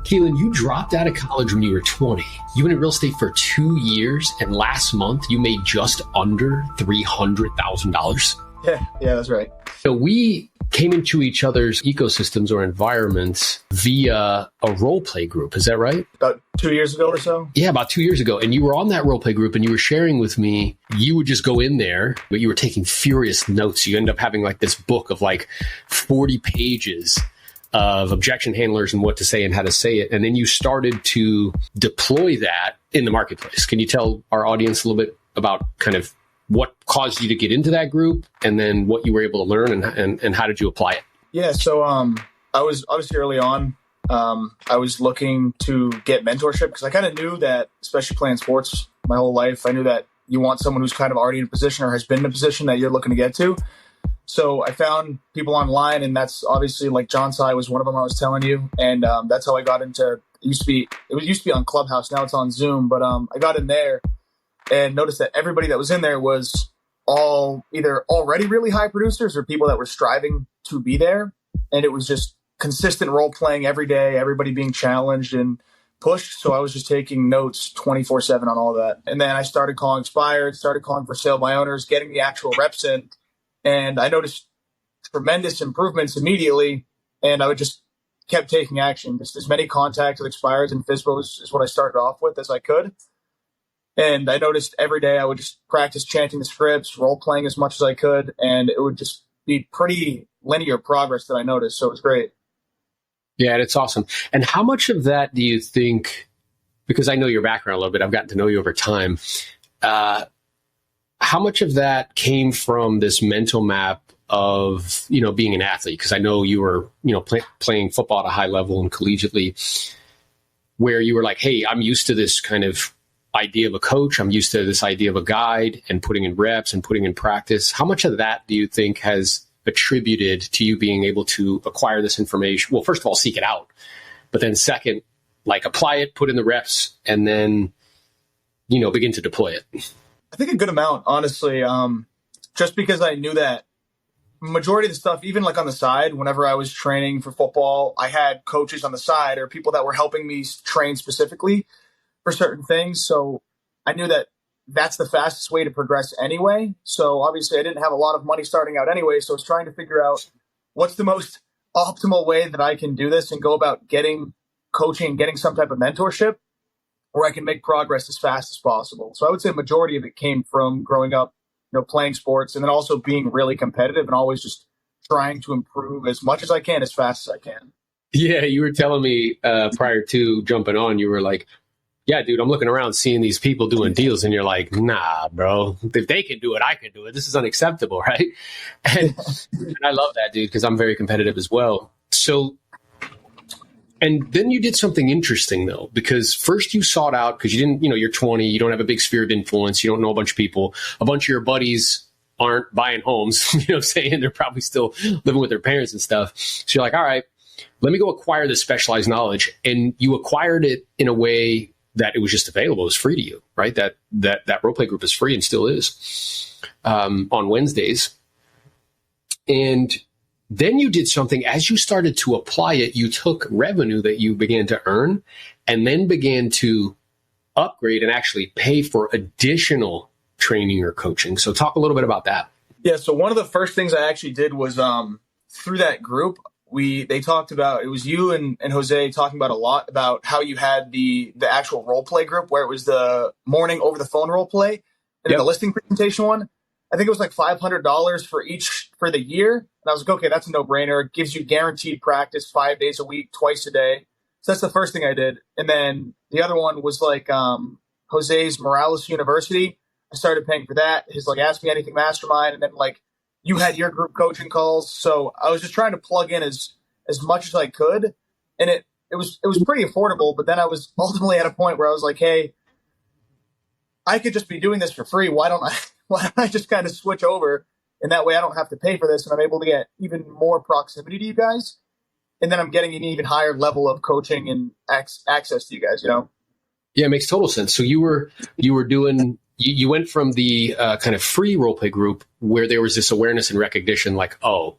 Keelan, you dropped out of college when you were 20. You were in real estate for 2 years, and last month you made just under $300,000. Yeah, that's right. So we came into each other's ecosystems or environments via a role play group. Is that right? About 2 years ago or so? Yeah, about 2 years ago. And you were on that role play group and you were sharing with me, you would just go in there, but you were taking furious notes. You end up having like this book of like 40 pages of objection handlers and what to say and how to say it. And then you started to deploy that in the marketplace. Can you tell our audience a little bit about kind of what caused you to get into that group and then what you were able to learn and how did you apply it? Yeah. So I was obviously early on, I was looking to get mentorship because I kind of knew that, especially playing sports my whole life, I knew that you want someone who's kind of already in a position or has been in a position that you're looking to get to. So I found people online, and that's obviously like John Sai was one of them I was telling you. And that's how I got into, it used to be on Clubhouse. Now it's on Zoom, but I got in there and noticed that everybody that was in there was all either already really high producers or people that were striving to be there. And it was just consistent role playing every day, everybody being challenged and pushed. So I was just taking notes 24/7 on all that. And then I started calling expired, started calling for sale by owners, getting the actual reps in. And I noticed tremendous improvements immediately. And I would just kept taking action. Just as many contacts with expireds and FISBOs is what I started off with as I could. And I noticed every day I would just practice chanting the scripts, role playing as much as I could. And it would just be pretty linear progress that I noticed. So it was great. Yeah, it's awesome. And how much of that do you think, because I know your background a little bit, I've gotten to know you over time, how much of that came from this mental map of, being an athlete? Because I know you were, playing football at a high level and collegiately, where you were like, hey, I'm used to this kind of idea of a coach. I'm used to this idea of a guide and putting in reps and putting in practice. How much of that do you think has attributed to you being able to acquire this information? Well, first of all, seek it out, but then second, like apply it, put in the reps, and then, begin to deploy it. I think a good amount, honestly, just because I knew that majority of the stuff, even like on the side, whenever I was training for football, I had coaches on the side or people that were helping me train specifically for certain things. So I knew that that's the fastest way to progress anyway. So obviously I didn't have a lot of money starting out anyway. So I was trying to figure out what's the most optimal way that I can do this and go about getting coaching, getting some type of mentorship where I can make progress as fast as possible. So I would say a majority of it came from growing up, playing sports, and then also being really competitive and always just trying to improve as much as I can, as fast as I can. Yeah, you were telling me prior to jumping on, you were like, yeah, dude, I'm looking around seeing these people doing deals, and you're like, nah, bro, if they can do it, I can do it. This is unacceptable, right? And I love that, dude, because I'm very competitive as well. So, and then you did something interesting, though, because first you sought out, because you didn't, you're 20, you don't have a big sphere of influence, you don't know a bunch of people. A bunch of your buddies aren't buying homes, you know what I'm saying? They're probably still living with their parents and stuff. So you're like, all right, let me go acquire this specialized knowledge. And you acquired it in a way that it was just available. It was free to you, right? That role play group is free and still is on Wednesdays. And then you did something, as you started to apply it, you took revenue that you began to earn and then began to upgrade and actually pay for additional training or coaching. So talk a little bit about that. Yeah. So one of the first things I actually did was through that group, they talked about, it was you and Jose talking about a lot about how you had the actual role play group where it was the morning over the phone role play and then the listing presentation one. I think it was like $500 for the year. And I was like, okay, that's a no brainer. It gives you guaranteed practice 5 days a week, twice a day. So that's the first thing I did. And then the other one was like Jose's Morales University. I started paying for that. His like Ask Me Anything Mastermind. And then like you had your group coaching calls. So I was just trying to plug in as much as I could. And it was pretty affordable. But then I was ultimately at a point where I was like, hey, I could just be doing this for free. Why don't I just kind of switch over? And that way I don't have to pay for this. And I'm able to get even more proximity to you guys. And then I'm getting an even higher level of coaching and access to you guys, Yeah, it makes total sense. So you were doing, you went from the kind of free role play group where there was this awareness and recognition like, oh,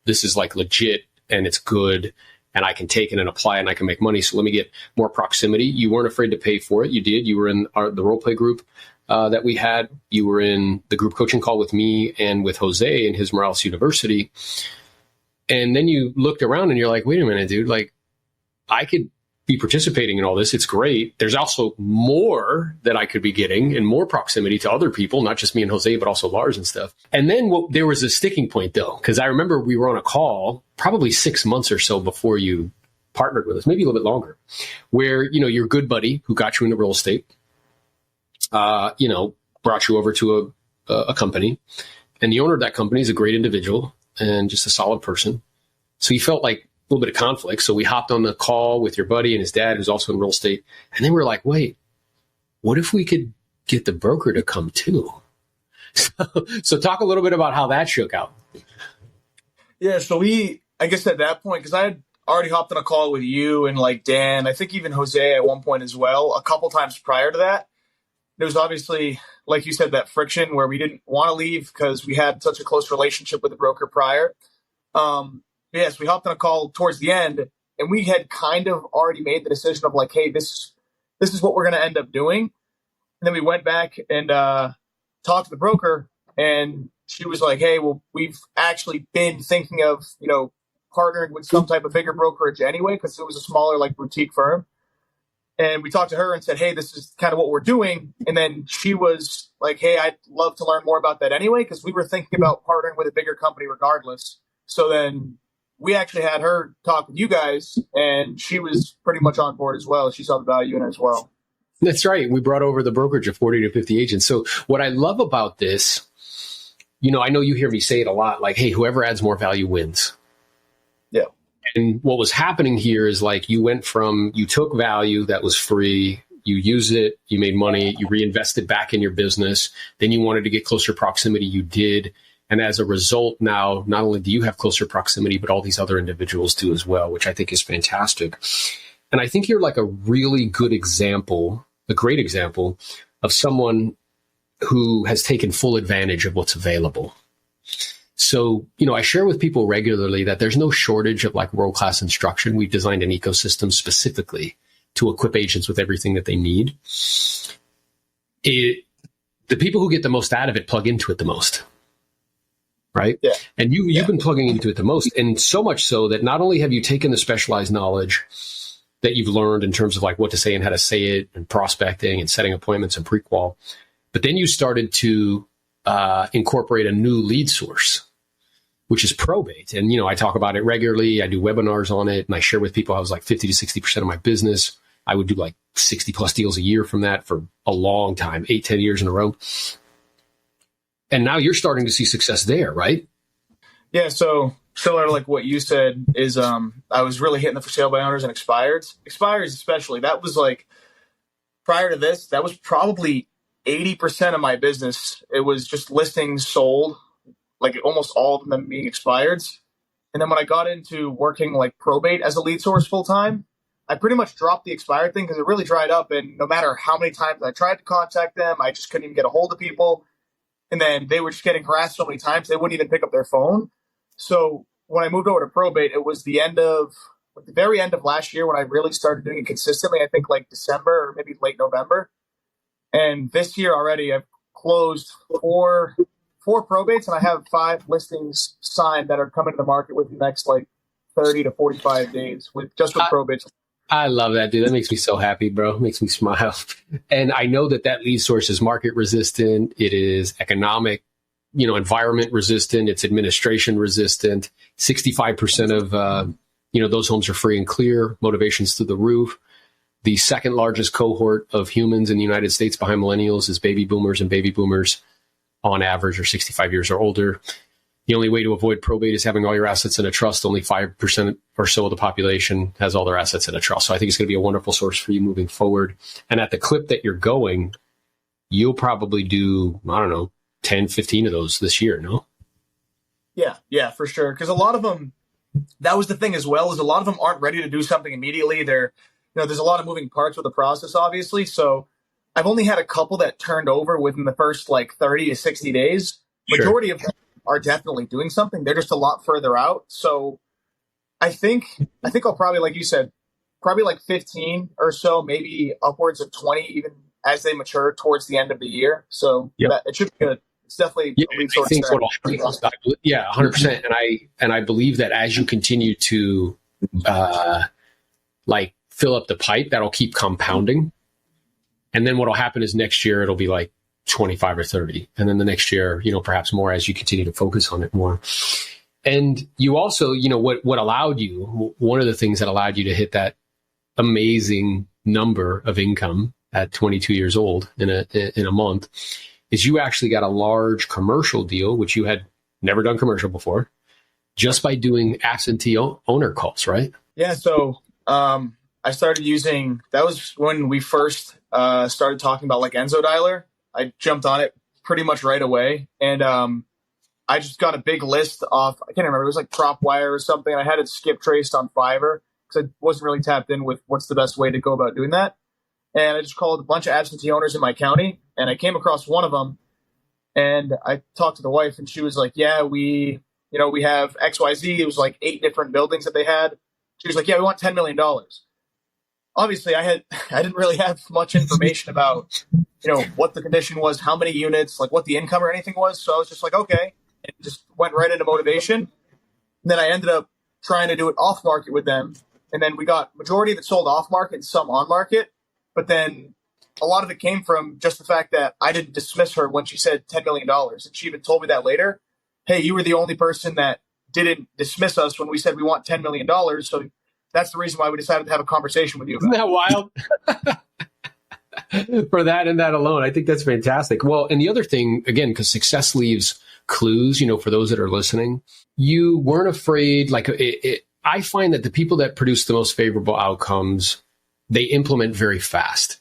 this is like legit and it's good. and I can take it and apply it and I can make money. So let me get more proximity. You weren't afraid to pay for it. You did. You were in the role play group that we had. You were in the group coaching call with me and with Jose in his Morales University. And then you looked around and you're like, wait a minute, dude, like I could be participating in all this. It's great. There's also more that I could be getting and more proximity to other people, not just me and Jose, but also Lars and stuff. And then there was a sticking point though, because I remember we were on a call probably 6 months or so before you partnered with us, maybe a little bit longer, where, your good buddy who got you into real estate, brought you over to a company, and the owner of that company is a great individual and just a solid person. So you felt like a little bit of conflict. So we hopped on the call with your buddy and his dad, who's also in real estate. And then we were like, wait, what if we could get the broker to come too? So talk a little bit about how that shook out. Yeah. So I guess at that point, because I had already hopped on a call with you and like Dan, I think even Jose at one point as well, a couple times prior to that. There was obviously, like you said, that friction where we didn't want to leave because we had such a close relationship with the broker prior. Yes, we hopped on a call towards the end, and we had kind of already made the decision of like, hey, this is what we're going to end up doing. And then we went back and talked to the broker, and she was like, hey, well, we've actually been thinking of, partnering with some type of bigger brokerage anyway, because it was a smaller, like, boutique firm. And we talked to her and said, hey, this is kind of what we're doing. And then she was like, hey, I'd love to learn more about that anyway, because we were thinking about partnering with a bigger company regardless. So then we actually had her talk with you guys, and she was pretty much on board as well. She saw the value in it as well. That's right. We brought over the brokerage of 40 to 50 agents. So what I love about this, I know you hear me say it a lot, like, hey, whoever adds more value wins. Yeah. And what was happening here is like you took value that was free, you use it, you made money, you reinvested back in your business, then you wanted to get closer proximity, you did. And as a result, now, not only do you have closer proximity, but all these other individuals do as well, which I think is fantastic. And I think you're like a really good example, a great example of someone who has taken full advantage of what's available. So, I share with people regularly that there's no shortage of like world-class instruction. We've designed an ecosystem specifically to equip agents with everything that they need. The people who get the most out of it plug into it the most. Right? Yeah. And you've been plugging into it the most. And so much so that not only have you taken the specialized knowledge that you've learned in terms of like what to say and how to say it and prospecting and setting appointments and pre-qual, but then you started to incorporate a new lead source, which is Probate. And, I talk about it regularly. I do webinars on it, and I share with people I was like 50 to 60% of my business. I would do like 60 plus deals a year from that for a long time, 8-10 years in a row. And now you're starting to see success there, right? Yeah. So similar to like what you said is, I was really hitting the for sale by owners and expireds especially. That was like, prior to this, that was probably 80% of my business. It was just listings sold, like almost all of them being expireds. And then when I got into working like Probate as a lead source full time, I pretty much dropped the expired thing because it really dried up. And no matter how many times I tried to contact them, I just couldn't even get a hold of people. And then they were just getting harassed so many times, they wouldn't even pick up their phone. So when I moved over to Probate, it was the very end of last year when I really started doing it consistently. I think like December or maybe late November. And this year already, I've closed four probates, and I have 5 listings signed that are coming to the market within the next like 30 to 45 days with probates. I love that, dude. That makes me so happy, bro. It makes me smile. And I know that lead source is market resistant. It is economic, environment resistant. It's administration resistant. 65% of, those homes are free and clear. Motivation's through the roof. The second largest cohort of humans in the United States behind millennials is baby boomers, and baby boomers on average are 65 years or older. The only way to avoid probate is having all your assets in a trust. Only 5% or so of the population has all their assets in a trust. So I think it's going to be a wonderful source for you moving forward. And at the clip that you're going, you'll probably do, 10, 15 of those this year, no? Yeah, for sure. Because a lot of them, that was the thing as well, is a lot of them aren't ready to do something immediately. There's a lot of moving parts with the process, obviously. So I've only had a couple that turned over within the first like 30 to 60 days. Majority of them are definitely doing something. They're just a lot further out. So I think I'll probably, like you said, probably like 15 or so, maybe upwards of 20, even as they mature towards the end of the year. So that, it should be good. It's definitely Yeah, a lead I source. think what'll happen, yeah, 100%. And I believe that as you continue to like fill up the pipe, that'll keep compounding. And then what'll happen is next year it'll be like 25 or 30. And then the next year, perhaps more as you continue to focus on it more. And you also, what allowed you, one of the things that allowed you to hit that amazing number of income at 22 years old in a month is you actually got a large commercial deal, which you had never done commercial before, just by doing absentee owner calls, right? Yeah. So I started using, that was when we first started talking about like Enzo Dialer. I jumped on it pretty much right away. And I just got a big list off, I can't remember, it was like PropWire or something. I had it skip traced on Fiverr because I wasn't really tapped in with what's the best way to go about doing that. And I just called a bunch of absentee owners in my county, and I came across one of them, and I talked to the wife, and she was like, yeah, we have XYZ. It was like 8 different buildings that they had. She was like, yeah, we want $10 million. Obviously, I didn't really have much information about, what the condition was, how many units, like what the income or anything was. So I was just like, okay, and just went right into motivation. And then I ended up trying to do it off market with them. And then we got majority of it sold off market and some on market. But then a lot of it came from just the fact that I didn't dismiss her when she said $10 million. And she even told me that later. Hey, you were the only person that didn't dismiss us when we said we want $10 million. So that's the reason why we decided to have a conversation with you. Isn't that wild? For that and that alone, I think that's fantastic. Well, and the other thing, again, because success leaves clues, for those that are listening, you weren't afraid. Like I find that the people that produce the most favorable outcomes, they implement very fast.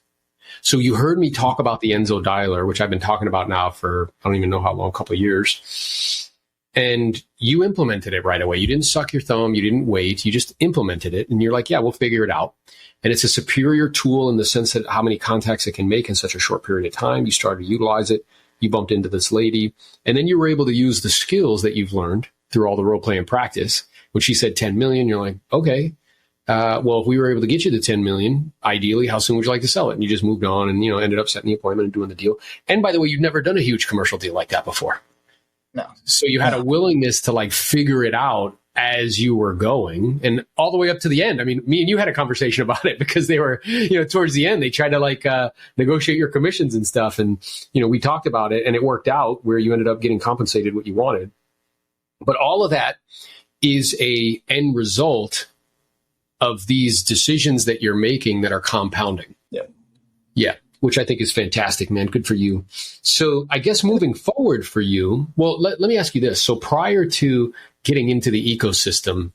So you heard me talk about the Enzo Dialer, which I've been talking about now for, I don't even know how long, a couple of years. And you implemented it right away. You didn't suck your thumb. You didn't wait. You just implemented it. And you're like, yeah, we'll figure it out. And it's a superior tool in the sense that how many contacts it can make in such a short period of time. You started to utilize it. You bumped into this lady. And then you were able to use the skills that you've learned through all the role play and practice. When she said 10 million, you're like, okay. Well, if we were able to get you the 10 million, ideally, how soon would you like to sell it? And you just moved on and, ended up setting the appointment and doing the deal. And by the way, you'd never done a huge commercial deal like that before. No. So you had a willingness to like figure it out as you were going and all the way up to the end. I mean, me and you had a conversation about it because they were, towards the end, they tried to like negotiate your commissions and stuff. And, we talked about it and it worked out where you ended up getting compensated what you wanted. But all of that is a end result of these decisions that you're making that are compounding. Yeah. Yeah. Which I think is fantastic, man. Good for you. So I guess moving forward for you, well, let me ask you this. So prior to getting into the ecosystem,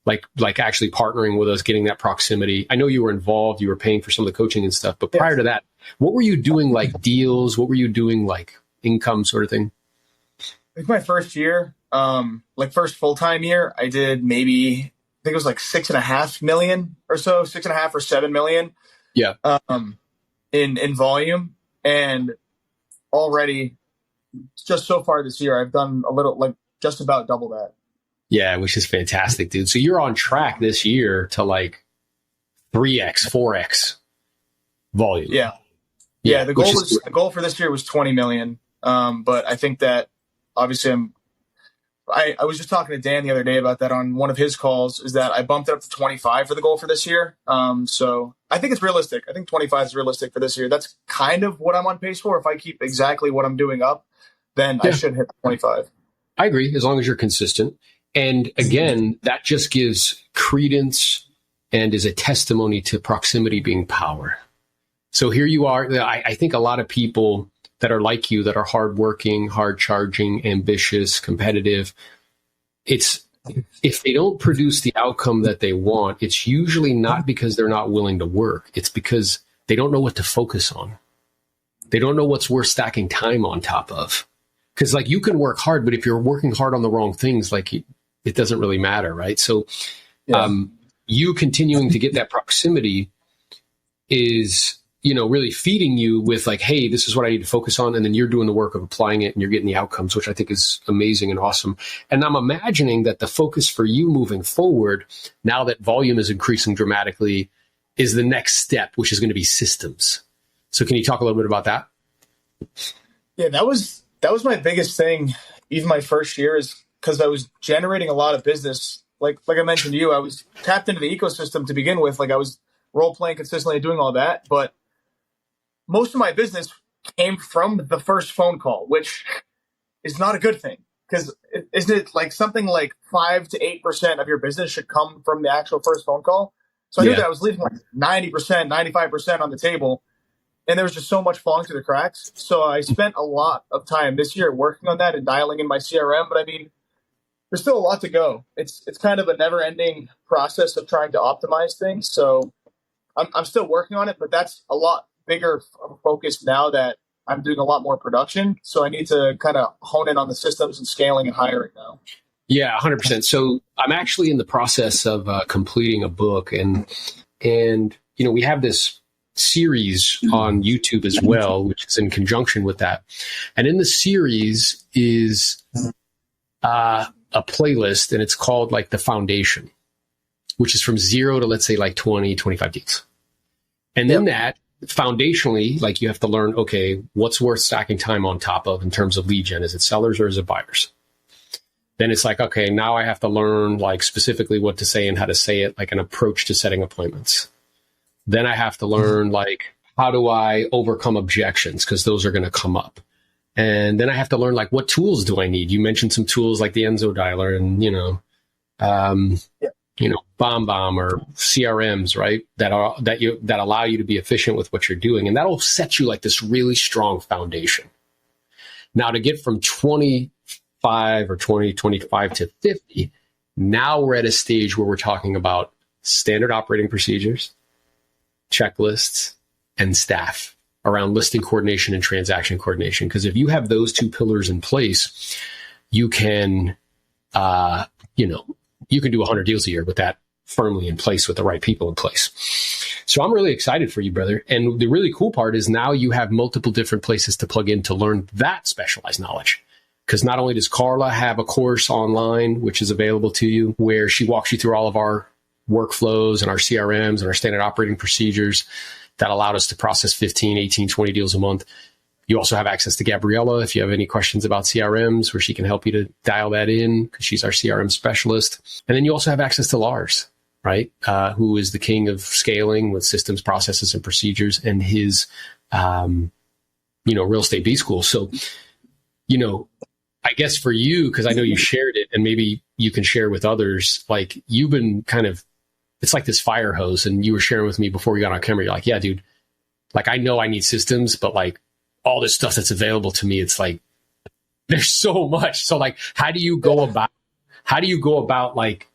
like actually partnering with us, getting that proximity, I know you were involved, you were paying for some of the coaching and stuff, but prior to that, what were you doing like deals? What were you doing like income sort of thing? Like my first year, first full-time year, I did maybe, I think it was like 6.5 million or so, 6.5 or 7 million. Yeah. In volume, and already just so far this year, I've done a little, like just about double that. Yeah, which is fantastic, dude. So you're on track this year to like 3x, 4x volume. Yeah. The goal for this year was 20 million. But I think that obviously I was just talking to Dan the other day about that on one of his calls, is that I bumped it up to 25 for the goal for this year. So I think it's realistic. I think 25 is realistic for this year. That's kind of what I'm on pace for. If I keep exactly what I'm doing up, then I should hit 25. I agree, as long as you're consistent. And again, that just gives credence and is a testimony to proximity being power. So here you are. I think a lot of people that are like you, that are hardworking, hard charging, ambitious, competitive, if they don't produce the outcome that they want, it's usually not because they're not willing to work. It's because they don't know what to focus on. They don't know what's worth stacking time on top of. Because like you can work hard, but if you're working hard on the wrong things, like it doesn't really matter, right? So you continuing to get that proximity is really feeding you with like, hey, this is what I need to focus on. And then you're doing the work of applying it and you're getting the outcomes, which I think is amazing and awesome. And I'm imagining that the focus for you moving forward, now that volume is increasing dramatically, is the next step, which is going to be systems. So can you talk a little bit about that? Yeah, that was my biggest thing, even my first year, is because I was generating a lot of business. Like I mentioned to you, I was tapped into the ecosystem to begin with. Like I was role playing consistently and doing all that. But most of my business came from the first phone call, which is not a good thing. Because isn't it like something like 5 to 8% of your business should come from the actual first phone call? So I knew that I was leaving like 90%, 95% on the table. And there was just so much falling through the cracks. So I spent a lot of time this year working on that and dialing in my CRM. But I mean, there's still a lot to go. It's kind of a never-ending process of trying to optimize things. So I'm still working on it, but that's a lot bigger of a focus now that I'm doing a lot more production. So I need to kind of hone in on the systems and scaling and hiring now. Yeah, 100%. So I'm actually in the process of completing a book, and we have this series on YouTube as well, which is in conjunction with that. And in the series is a playlist, and it's called like the Foundation, which is from 0 to, let's say, like 20, 25 deals. And then that foundationally, like, you have to learn, okay, what's worth stacking time on top of in terms of lead gen? Is it sellers or is it buyers? Then it's like, okay, now I have to learn like specifically what to say and how to say it, like an approach to setting appointments. Then I have to learn like, how do I overcome objections? Because those are going to come up. And then I have to learn like, what tools do I need? You mentioned some tools like the Enzo dialer and, BombBomb or CRMs, right? That allow you to be efficient with what you're doing. And that'll set you like this really strong foundation. Now to get from 25 to 50, now we're at a stage where we're talking about standard operating procedures, checklists, and staff around listing coordination and transaction coordination. Because if you have those two pillars in place, you can, you can do 100 deals a year with that firmly in place with the right people in place. So I'm really excited for you, brother. And the really cool part is now you have multiple different places to plug in to learn that specialized knowledge. Because not only does Carla have a course online, which is available to you, where she walks you through all of our workflows and our CRMs and our standard operating procedures that allowed us to process 15, 18, 20 deals a month. You also have access to Gabriella if you have any questions about CRMs, where she can help you to dial that in because she's our CRM specialist. And then you also have access to Lars, right? Who is the king of scaling with systems, processes, and procedures, and his, real estate B school. So, I guess for you, because I know you shared it and maybe you can share with others, like you've been it's like this fire hose, and you were sharing with me before we got on camera. You're like, yeah, dude, like I know I need systems, but like all this stuff that's available to me, it's like, there's so much. So like, how do you go about like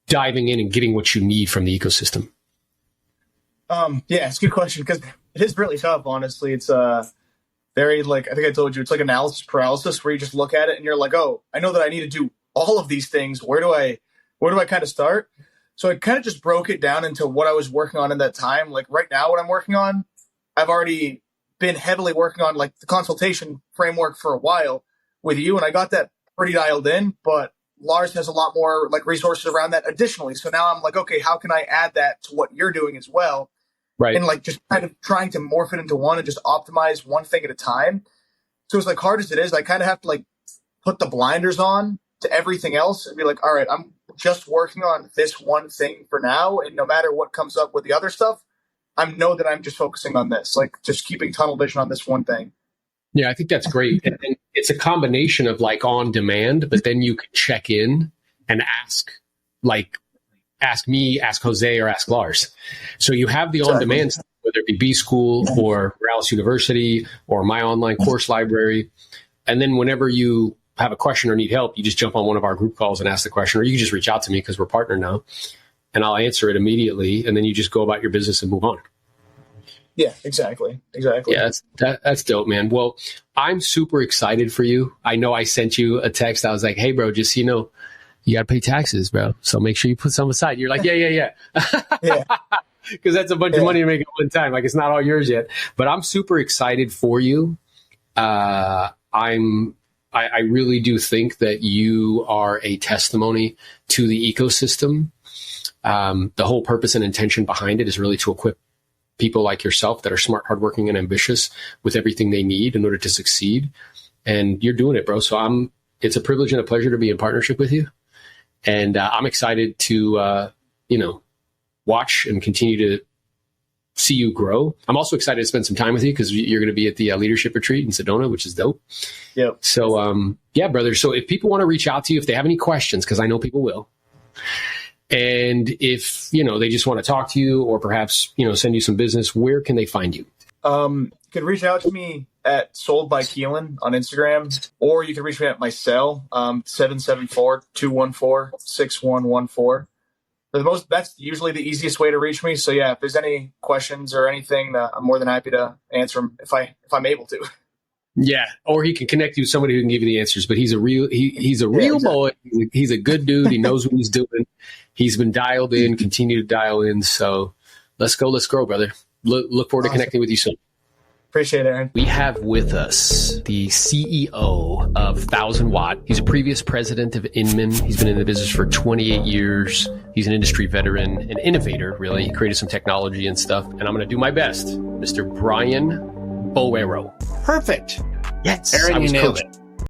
diving in and getting what you need from the ecosystem? It's a good question because it is really tough. Honestly, it's very like, I think I told you, it's like analysis paralysis where you just look at it and you're like, oh, I know that I need to do all of these things. Where do I kind of start? So I kind of just broke it down into what I was working on in that time. Like right now, what I'm working on, I've already been heavily working on like the consultation framework for a while with you. And I got that pretty dialed in, but Lars has a lot more like resources around that additionally. So now I'm like, okay, how can I add that to what you're doing as well? Right. And like just kind of trying to morph it into one and just optimize one thing at a time. So as like hard as it is, I kind of have to like put the blinders on to everything else and be like, all right, I'm just working on this one thing for now. And no matter what comes up with the other stuff, I know that I'm just focusing on this, like just keeping tunnel vision on this one thing. Yeah, I think that's great. And it's a combination of like on demand, but then you can check in and ask me, ask Jose, or ask Lars. So you have the on demand stuff, whether it be B School or Morales University or my online course library. And then whenever you have a question or need help, you just jump on one of our group calls and ask the question, or you can just reach out to me because we're partnered now and I'll answer it immediately. And then you just go about your business and move on. Yeah, exactly. Yeah, that's dope, man. Well, I'm super excited for you. I know I sent you a text. I was like, hey, bro, just, you got to pay taxes, bro. So make sure you put some aside. You're like, yeah. Yeah. because that's a bunch of money to make at one time. Like, it's not all yours yet, but I'm super excited for you. I really do think that you are a testimony to the ecosystem. The whole purpose and intention behind it is really to equip people like yourself that are smart, hardworking, and ambitious with everything they need in order to succeed. And you're doing it, bro. So it's a privilege and a pleasure to be in partnership with you. And I'm excited to, watch and continue to see you grow. I'm also excited to spend some time with you because you're going to be at the leadership retreat in Sedona, which is dope. Yep. So, brother. So if people want to reach out to you, if they have any questions, because I know people will, and if, they just want to talk to you or perhaps, send you some business, where can they find you? You could reach out to me at Sold by Keelan on Instagram, or you can reach me at my cell, 774-214-6114. That's usually the easiest way to reach me. So yeah, if there's any questions or anything, I'm more than happy to answer them if I'm able to. Yeah, or he can connect you with somebody who can give you the answers. But he's a real exactly. boy. He's a good dude. He knows what he's doing. He's been dialed in. Continue to dial in. So let's go. Let's grow, brother. Look forward to connecting with you soon. Appreciate it, Aaron. We have with us the CEO of 1000 Watt. He's a previous president of Inman. He's been in the business for 28 years. He's an industry veteran, an innovator, really. He created some technology and stuff. And I'm going to do my best. Mr. Brian Boero. Perfect. Yes. Aaron, you nailed it.